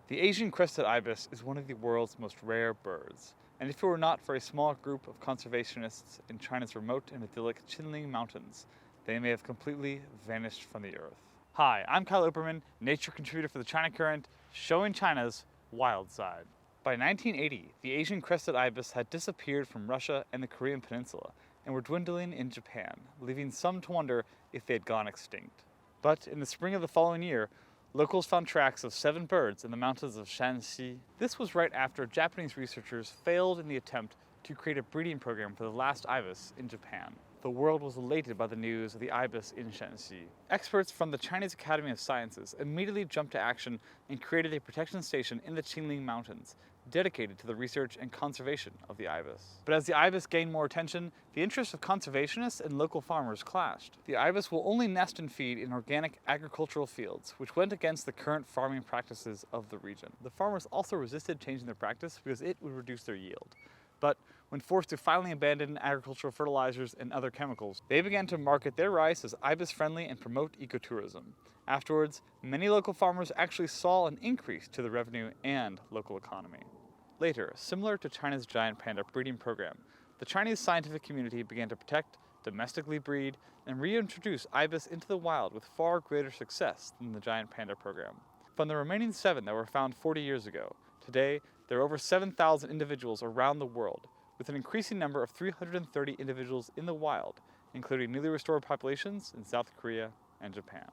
The Asian Crested Ibis is one of the world's most rare birds, and if it were not for a small group of conservationists in China's remote and idyllic Qinling mountains, they may have completely vanished from the earth. Hi, I'm Kyle Obermann, nature contributor for the China Current, showing China's wild side. By 1980, the Asian Crested Ibis had disappeared from Russia and the Korean Peninsula and were dwindling in Japan, leaving some to wonder if they had gone extinct. But in the spring of the following year, locals found tracks of 7 birds in the mountains of Shanxi. This was right after Japanese researchers failed in the attempt to create a breeding program for the last ibis in Japan. The world was elated by the news of the ibis in Shanxi. Experts from the Chinese Academy of Sciences immediately jumped to action and created a protection station in the Qinling Mountains, dedicated to the research and conservation of the ibis. But as the ibis gained more attention, the interests of conservationists and local farmers clashed. The ibis will only nest and feed in organic agricultural fields, which went against the current farming practices of the region. The farmers also resisted changing their practice because it would reduce their yield. But when forced to finally abandon agricultural fertilizers and other chemicals, they began to market their rice as ibis-friendly and promote ecotourism. Afterwards, many local farmers actually saw an increase to the revenue and local economy. Later, similar to China's giant panda breeding program, the Chinese scientific community began to protect, domestically breed, and reintroduce ibis into the wild with far greater success than the giant panda program. From the remaining 7 that were found 40 years ago, today there are over 7,000 individuals around the world, with an increasing number of 330 individuals in the wild, including newly restored populations in South Korea and Japan.